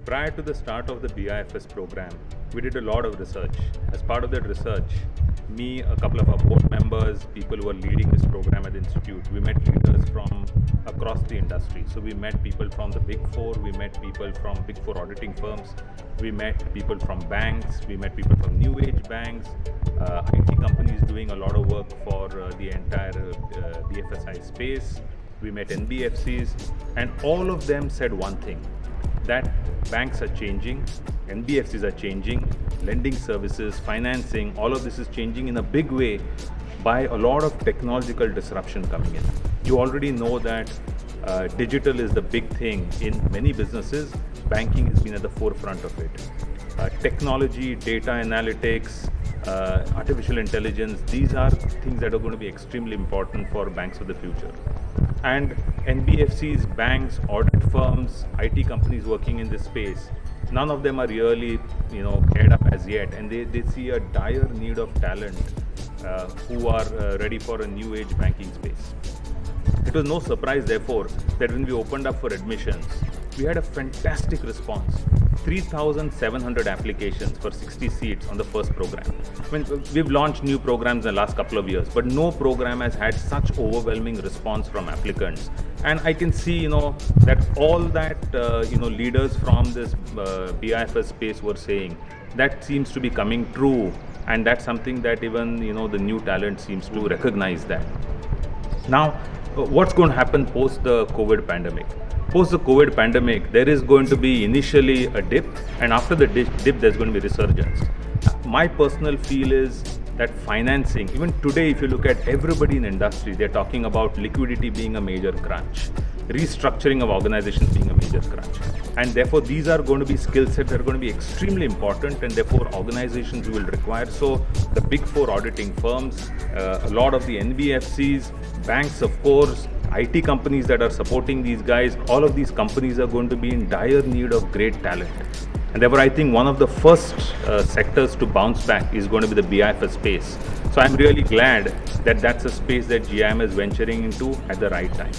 Prior to the start of the BIFS program, we did a lot of research. As part of that research, me, a couple of our board members, people who are leading this program at the institute, we met leaders from across the industry. So we met people from the Big Four, we met people from Big Four auditing firms, we met people from banks, we met people from new age banks, IT companies doing a lot of work for the entire BFSI space. We met NBFCs, and all of them said one thing, that banks are changing, NBFCs are changing, lending services, financing, all of this is changing in a big way by a lot of technological disruption coming in. You already know that digital is the big thing in many businesses. Banking has been at the forefront of it. Technology, data analytics, artificial intelligence, these are things that are going to be extremely important for banks of the future. And NBFCs, banks, audit firms, IT companies working in this space, none of them are really, geared up as yet, and they see a dire need of talent who are ready for a new age banking space. It was no surprise, therefore, that when we opened up for admissions, we had a fantastic response. 3,700 applications for 60 seats on the first program. We've launched new programs in the last couple of years, but no program has had such overwhelming response from applicants. And I can see, that all that, leaders from this BIFS space were saying, that seems to be coming true. And that's something that even, the new talent seems to recognize that. Now, what's going to happen post the COVID pandemic? Post the COVID pandemic, there is going to be initially a dip, and after the dip, there's going to be resurgence. My personal feel is that financing, even today, if you look at everybody in industry, they're talking about liquidity being a major crunch, restructuring of organizations being a major crunch. And therefore, these are going to be skill sets that are going to be extremely important, and therefore organizations will require. So the Big Four auditing firms, a lot of the NBFCs, banks, of course, IT companies that are supporting these guys, all of these companies are going to be in dire need of great talent. And therefore, I think one of the first sectors to bounce back is going to be the BIFS space. So I'm really glad that that's a space that GIM is venturing into at the right time.